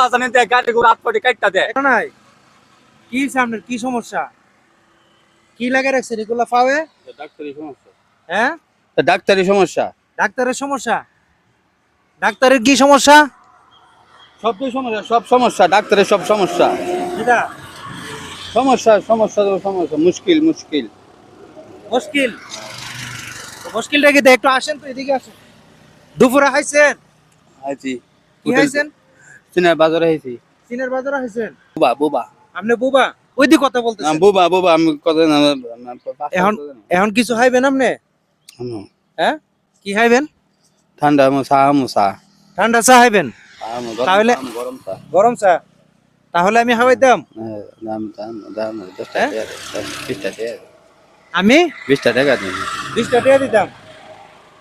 আল্লাহ জানে যে গাড়ি ঘোড়া হাত পাটি কাটটা দেয়। নাই কি সামনের কি সমস্যা কি লাগে রাখছেন এগুলা পাওয়ে ডাক্তারি সমস্যা। হ্যাঁ ডাক্তারি সমস্যা। ডাক্তারের সমস্যা ডাক্তারের কি সমস্যা সব সমস্যা, সব সমস্যা, ডাক্তারের সব সমস্যা। এটা সমস্যা সমস্যা সমস্যা, মুশকিল মুশকিল। মুশকিল মুশকিলটা কি একটু আসেন তো এদিকে আসেন দুপুরে খাইছেন আছি কি খাইছেন সিনা বাজারে আইছি। চীনের বাজারে খাইছেন বুবা বুবা আপনি বুবা ওই দিকে কথা বলতেছেন বুবা বুবা, আমি কথা না। এখন এখন কিছু খাইবেন আপনি হ্যাঁ কি খাইবেন ঠান্ডা মশা মশা ঠান্ডা চা খাইবেন তাহলে গরম চা। গরম চা তাহলে আমি খাওয়াইতাম দাম দাম দাম 10 টাকা 20 টাকা। আমি 20 টাকা দিন। 20 টাকা দিতাম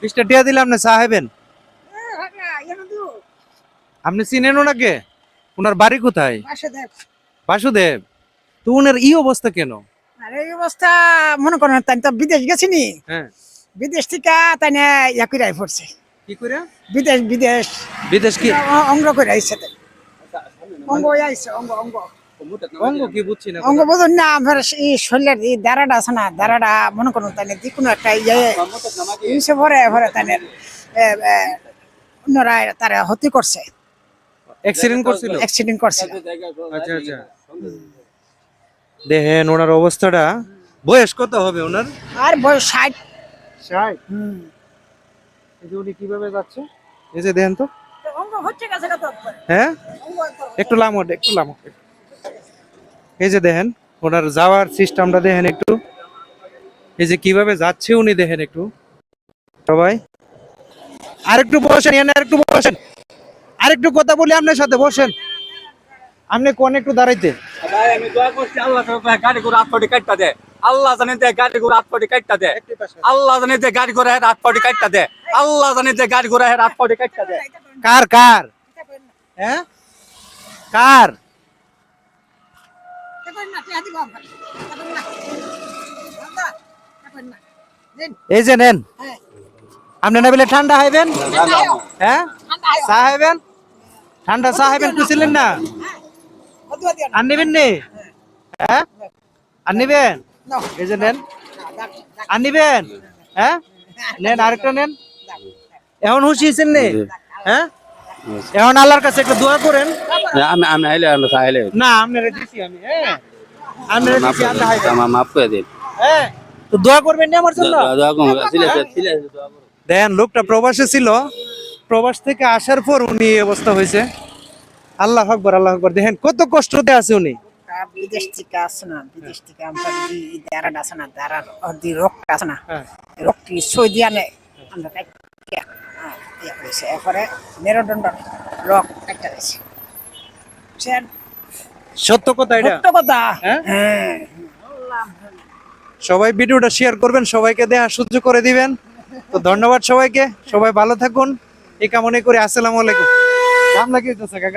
20 টাকা দিলাম না চা খাইবেন আপনি চিনেন ওনাকে ওনার বাড়ি কোথায় বাসুদেব তো ওনার এই অবস্থা কেন আরে এই অবস্থা মনে করেন তাই তো বিদেশ গেছি নি হ্যাঁ বিদেশ থেকে তাই না ইয়া করে পড়ছে কি করে বিদেশ বিদেশ বিদেশ কি অঙ্গ করে আইছে তাই। অঙ্গ আইছে অঙ্গ অঙ্গ অঙ্গ কি বুঝছি না অঙ্গ বুঝুন না আমার এই শরীরের এই দাঁড়াটা আছে না দাঁড়াটা মনে করুন তাই না যে কোনো একটা ইয়ে ইসে ভরে ভরে তাই না অন্যরা তারা হত্যা করছে অ্যাক্সিডেন্ট করছিল অ্যাক্সিডেন্ট করছিল আচ্ছা আচ্ছা দেখেন ওনার অবস্থাটা বয়স কত হবে ওনার আর বয়স 60 60 এই যে উনি কিভাবে যাচ্ছে এই যে দেখেন তো অঙ্গ হচ্ছে কাছে কত হ্যাঁ একটু লামো এই যে দেখেন ওনার যাওয়ার সিস্টেমটা দেখেন একটু এই যে কিভাবে যাচ্ছে উনি দেখেন একটু সবাই আরেকটু বসেন আরেকটু কথা বলি আপনার সাথে বসেন আপনি কোন একটু দাঁড়াইতে ভাই আমি দোয়া করছি আল্লাহ তাআলা গাড়ি ঘোড়া হাত পাটি কাটটা দেয়। আল্লাহ জানে যে গাড়ি ঘোড়া হাত পাটি কাটটা দেয়। আল্লাহ জানে যে গাড়ি ঘোড়া হাত পাটি কাটটা দেয়। আল্লাহ জানে যে গাড়ি ঘোড়া হাত পাটি কাটটা দেয়। কার কার হ্যাঁ কার এই যে নেন আপনি না বলে ঠান্ডা খাইবেন হ্যাঁ চা খাইবেন ঠান্ডা চা খাইবেন খুঁজছিলেন না আর নিবেন নি হ্যাঁ আর নিবেন এই যে নেন আর নিবেন হ্যাঁ নেন আরেকটা নেন এখন হুঁশিয়েছেন নি হ্যাঁ এখন আল্লাহর কাছে একটু দোয়া করেন আমি আমি আইলে আমরা খাইলে না আপনারে দিছি আমি হ্যাঁ আপনারে দিছি আল্লাহ খাইবেন আমার মাফ করে দিন। হ্যাঁ তো দোয়া করবেন না আমার জন্য দোয়া করুন সিলে দোয়া করুন। দেন লোকটা প্রবাসে ছিল প্রবাস থেকে আসার পর উনি এই অবস্থা হয়েছে আল্লাহ আকবার দেখেন কত কষ্টতে আছে উনি বিদেশ থেকে আসে না বিদেশ থেকে আমরা দাঁড়ান আছে না দাঁড়ান রক্ত আছে না রক্তি সই দিয়া নেই আমরা এরপরে মেরুদণ্ড রক একটা গেছে সত্য কথা এটা সত্য কথা হ্যাঁ? হ্যাঁ সবাই ভিডিওটা শেয়ার করবেন সবাইকে দেখা সহ্য করে দিবেন তো ধন্যবাদ সবাইকে সবাই ভালো থাকুন এই কামনা করে আসসালামু আলাইকুম কাম লাগিয়েছে কাকা